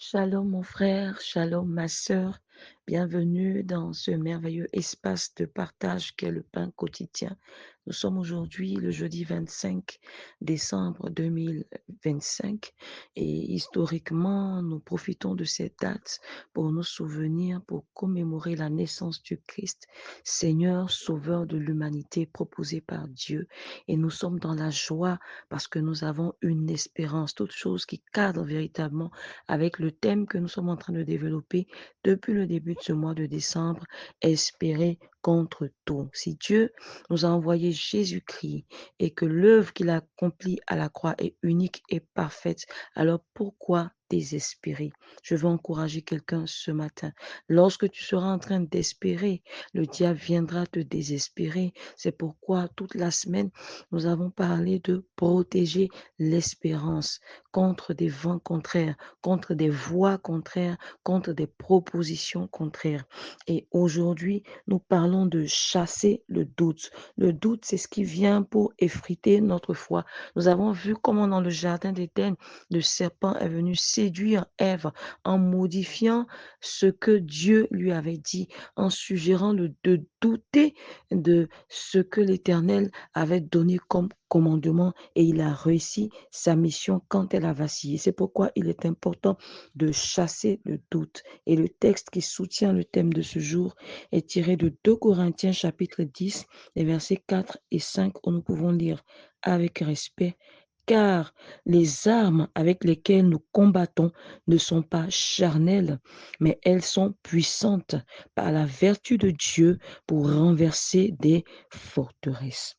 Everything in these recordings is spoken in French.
Shalom mon frère, shalom ma sœur, bienvenue dans ce merveilleux espace de partage qu'est le pain quotidien. Nous sommes aujourd'hui le jeudi 25 décembre 2025 et historiquement, nous profitons de cette date pour nous souvenir, pour commémorer la naissance du Christ, Seigneur, Sauveur de l'humanité proposé par Dieu. Et nous sommes dans la joie parce que nous avons une espérance, toute chose qui cadre véritablement avec le thème que nous sommes en train de développer depuis le début de ce mois de décembre, espérer contre tout. Si Dieu nous a envoyé Jésus-Christ et que l'œuvre qu'il a accomplie à la croix est unique et parfaite, alors pourquoi désespérer? Je veux encourager quelqu'un ce matin. Lorsque tu seras en train d'espérer, le diable viendra te désespérer. C'est pourquoi toute la semaine, nous avons parlé de protéger l'espérance contre des vents contraires, contre des voix contraires, contre des propositions contraires. Et aujourd'hui, nous parlons de chasser le doute. Le doute, c'est ce qui vient pour effriter notre foi. Nous avons vu comment dans le jardin d'Éden, le serpent est venu séduire Ève en modifiant ce que Dieu lui avait dit, en suggérant de douter de ce que l'Éternel avait donné comme commandement et il a réussi sa mission quand elle a vacillé. C'est pourquoi il est important de chasser le doute. Et le texte qui soutient le thème de ce jour est tiré de 2 Corinthiens chapitre 10, les versets 4 et 5 où nous pouvons lire avec respect. Car les armes avec lesquelles nous combattons ne sont pas charnelles, mais elles sont puissantes par la vertu de Dieu pour renverser des forteresses.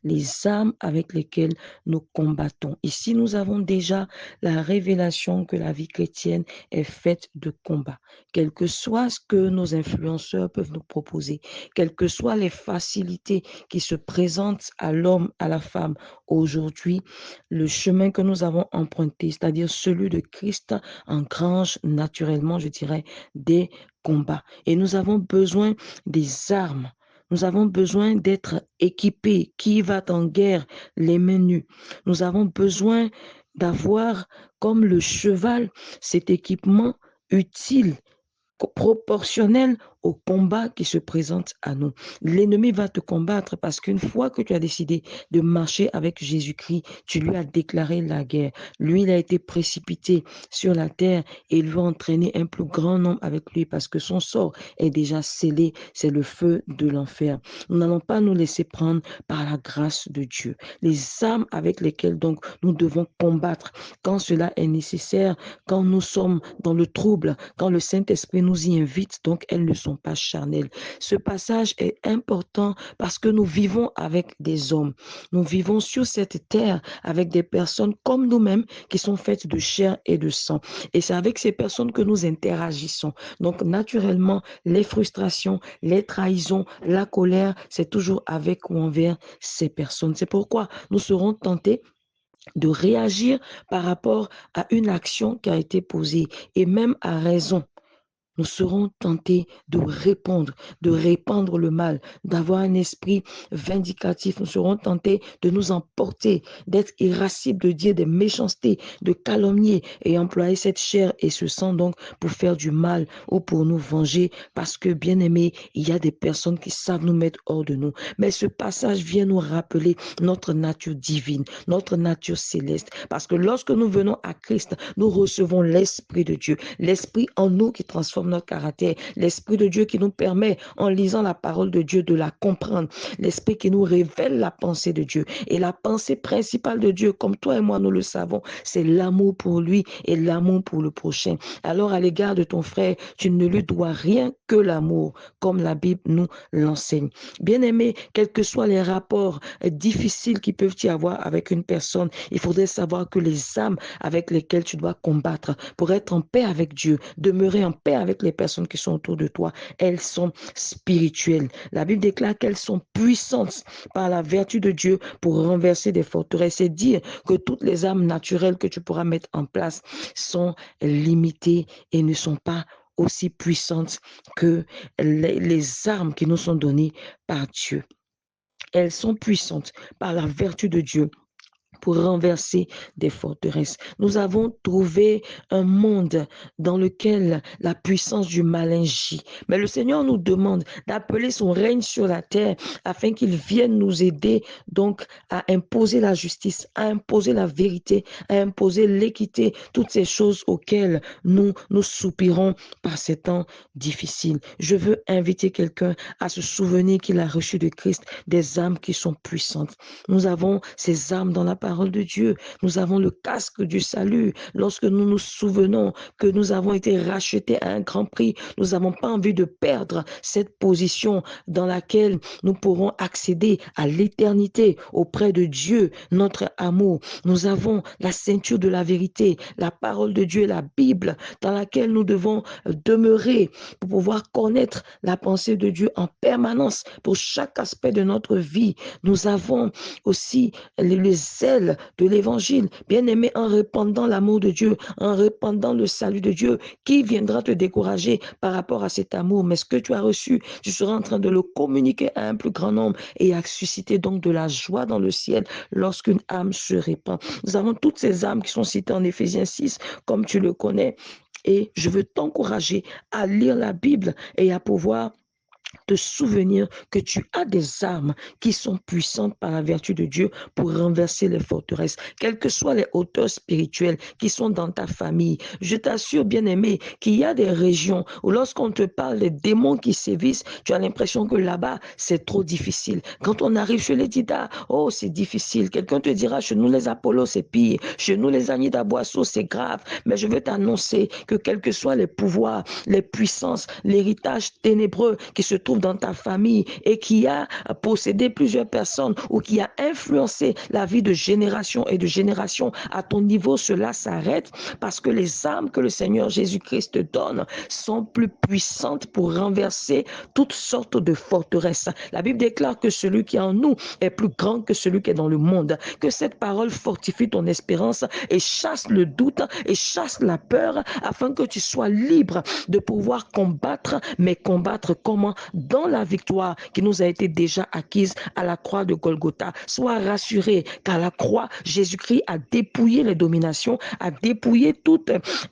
Les armes avec lesquelles nous combattons. Ici, nous avons déjà la révélation que la vie chrétienne est faite de combats. Quel que soit ce que nos influenceurs peuvent nous proposer, quelles que soient les facilités qui se présentent à l'homme, à la femme aujourd'hui, le chemin que nous avons emprunté, c'est-à-dire celui de Christ, engrange naturellement, je dirais, des combats. Et nous avons besoin des armes. Nous avons besoin d'être équipés. Qui va en guerre les mains nues? Nous avons besoin d'avoir, comme le cheval, cet équipement utile proportionnel au combat qui se présente à nous. L'ennemi va te combattre parce qu'une fois que tu as décidé de marcher avec Jésus-Christ, tu lui as déclaré la guerre. Lui, il a été précipité sur la terre et il veut entraîner un plus grand nombre avec lui parce que son sort est déjà scellé. C'est le feu de l'enfer. Nous n'allons pas nous laisser prendre par la grâce de Dieu. Les armes avec lesquelles donc nous devons combattre quand cela est nécessaire, quand nous sommes dans le trouble, quand le Saint-Esprit nous y invite, donc elles ne sont pas charnelles. Ce passage est important parce que nous vivons avec des hommes. Nous vivons sur cette terre avec des personnes comme nous-mêmes qui sont faites de chair et de sang. Et c'est avec ces personnes que nous interagissons. Donc naturellement, les frustrations, les trahisons, la colère, c'est toujours avec ou envers ces personnes. C'est pourquoi nous serons tentés de réagir par rapport à une action qui a été posée et même à raison. Nous serons tentés de répandre le mal, d'avoir un esprit vindicatif. Nous serons tentés de nous emporter, d'être irascibles, de dire des méchancetés, de calomnier et employer cette chair et ce sang donc pour faire du mal ou pour nous venger parce que, bien aimé, il y a des personnes qui savent nous mettre hors de nous. Mais ce passage vient nous rappeler notre nature divine, notre nature céleste. Parce que lorsque nous venons à Christ, nous recevons l'Esprit de Dieu, l'Esprit en nous qui transforme notre caractère, l'Esprit de Dieu qui nous permet, en lisant la parole de Dieu, de la comprendre, l'Esprit qui nous révèle la pensée de Dieu. Et la pensée principale de Dieu, comme toi et moi nous le savons, c'est l'amour pour lui et l'amour pour le prochain. Alors à l'égard de ton frère, tu ne lui dois rien que l'amour, comme la Bible nous l'enseigne. Bien-aimé, quels que soient les rapports difficiles qui peuvent y avoir avec une personne, il faudrait savoir que les âmes avec lesquelles tu dois combattre pour être en paix avec Dieu, demeurer en paix avec les personnes qui sont autour de toi, elles sont spirituelles. La Bible déclare qu'elles sont puissantes par la vertu de Dieu pour renverser des forteresses. C'est dire que toutes les armes naturelles que tu pourras mettre en place sont limitées et ne sont pas aussi puissantes que les armes qui nous sont données par Dieu. Elles sont puissantes par la vertu de Dieu pour renverser des forteresses. Nous avons trouvé un monde dans lequel la puissance du malin gît. Mais le Seigneur nous demande d'appeler son règne sur la terre afin qu'il vienne nous aider donc à imposer la justice, à imposer la vérité, à imposer l'équité, toutes ces choses auxquelles nous soupirons par ces temps difficiles. Je veux inviter quelqu'un à se souvenir qu'il a reçu de Christ des âmes qui sont puissantes. Nous avons ces âmes dans la parole de Dieu. Nous avons le casque du salut. Lorsque nous nous souvenons que nous avons été rachetés à un grand prix, nous n'avons pas envie de perdre cette position dans laquelle nous pourrons accéder à l'éternité auprès de Dieu, notre amour. Nous avons la ceinture de la vérité, la parole de Dieu, la Bible, dans laquelle nous devons demeurer pour pouvoir connaître la pensée de Dieu en permanence pour chaque aspect de notre vie. Nous avons aussi les ailes de l'évangile. Bien-aimé, en répandant l'amour de Dieu, en répandant le salut de Dieu, qui viendra te décourager par rapport à cet amour? Mais ce que tu as reçu, tu seras en train de le communiquer à un plus grand nombre et à susciter donc de la joie dans le ciel lorsqu'une âme se répand. Nous avons toutes ces âmes qui sont citées en Éphésiens 6, comme tu le connais. Et je veux t'encourager à lire la Bible et à pouvoir te souvenir que tu as des armes qui sont puissantes par la vertu de Dieu pour renverser les forteresses, quelles que soient les hauteurs spirituelles qui sont dans ta famille. Je t'assure, bien-aimé, qu'il y a des régions où lorsqu'on te parle des démons qui sévissent, tu as l'impression que là-bas, c'est trop difficile. Quand on arrive chez les Dida, oh, c'est difficile. Quelqu'un te dira, chez nous les Apollos, c'est pire. Chez nous les Anida Boisseau, c'est grave. Mais je veux t'annoncer que quels que soient les pouvoirs, les puissances, l'héritage ténébreux qui se trouve dans ta famille et qui a possédé plusieurs personnes ou qui a influencé la vie de génération et de génération, à ton niveau, cela s'arrête parce que les armes que le Seigneur Jésus-Christ te donne sont plus puissantes pour renverser toutes sortes de forteresses. La Bible déclare que celui qui est en nous est plus grand que celui qui est dans le monde. Que cette parole fortifie ton espérance et chasse le doute et chasse la peur afin que tu sois libre de pouvoir combattre, mais combattre comment? Dans la victoire qui nous a été déjà acquise à la croix de Golgotha. Sois rassuré qu'à la croix, Jésus-Christ a dépouillé les dominations, a dépouillé tous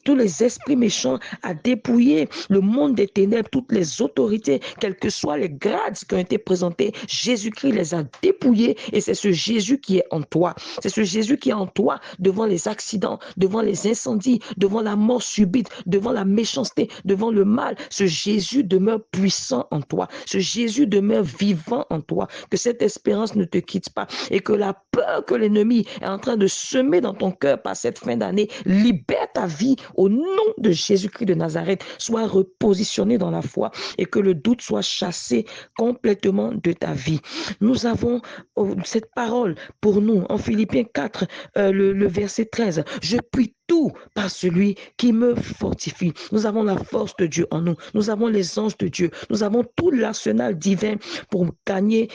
les esprits méchants, a dépouillé le monde des ténèbres, toutes les autorités, quels que soient les grades qui ont été présentés. Jésus-Christ les a dépouillés et c'est ce Jésus qui est en toi. C'est ce Jésus qui est en toi devant les accidents, devant les incendies, devant la mort subite, devant la méchanceté, devant le mal. Ce Jésus demeure puissant en toi. Ce Jésus demeure vivant en toi. Que cette espérance ne te quitte pas et que la peur que l'ennemi est en train de semer dans ton cœur par cette fin d'année libère ta vie au nom de Jésus-Christ de Nazareth. Sois repositionné dans la foi et que le doute soit chassé complètement de ta vie. Nous avons cette parole pour nous en Philippiens 4, le verset 13. Je puis tout par celui qui me fortifie. Nous avons la force de Dieu en nous. Nous avons les anges de Dieu. Nous avons tout l'arsenal divin pour gagner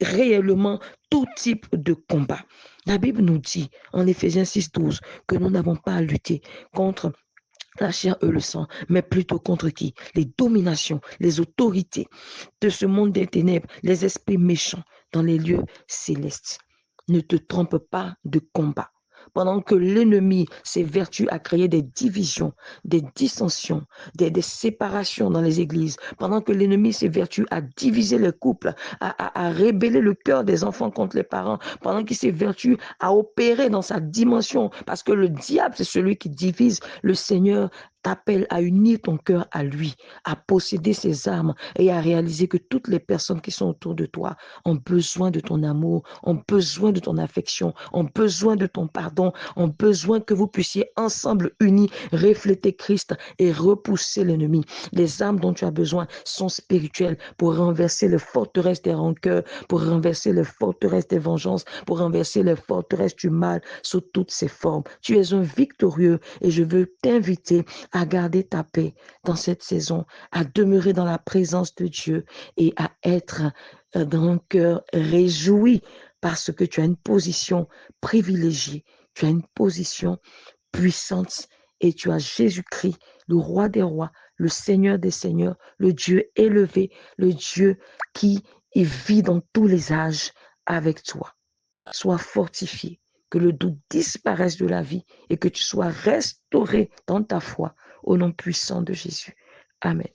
réellement tout type de combat. La Bible nous dit en Éphésiens 6, 12 que nous n'avons pas à lutter contre la chair et le sang, mais plutôt contre qui? Les dominations, les autorités de ce monde des ténèbres, les esprits méchants dans les lieux célestes. Ne te trompe pas de combat. Pendant que l'ennemi s'évertue à créer des divisions, des dissensions, des séparations dans les églises, pendant que l'ennemi s'évertue à diviser les couples, à rébeller le cœur des enfants contre les parents, pendant qu'il s'évertue à opérer dans sa dimension, parce que le diable, c'est celui qui divise, le Seigneur t'appelle à unir ton cœur à lui, à posséder ses armes et à réaliser que toutes les personnes qui sont autour de toi ont besoin de ton amour, ont besoin de ton affection, ont besoin de ton pardon, ont besoin que vous puissiez ensemble unis refléter Christ et repousser l'ennemi. Les armes dont tu as besoin sont spirituelles pour renverser les forteresses des rancœurs, pour renverser les forteresses des vengeances, pour renverser les forteresses du mal sous toutes ses formes. Tu es un victorieux et je veux t'inviter à garder ta paix dans cette saison, à demeurer dans la présence de Dieu et à être dans un cœur réjoui parce que tu as une position privilégiée, tu as une position puissante et tu as Jésus-Christ, le roi des rois, le Seigneur des seigneurs, le Dieu élevé, le Dieu qui vit dans tous les âges avec toi. Sois fortifié, que le doute disparaisse de la vie et que tu sois restauré dans ta foi au nom puissant de Jésus. Amen.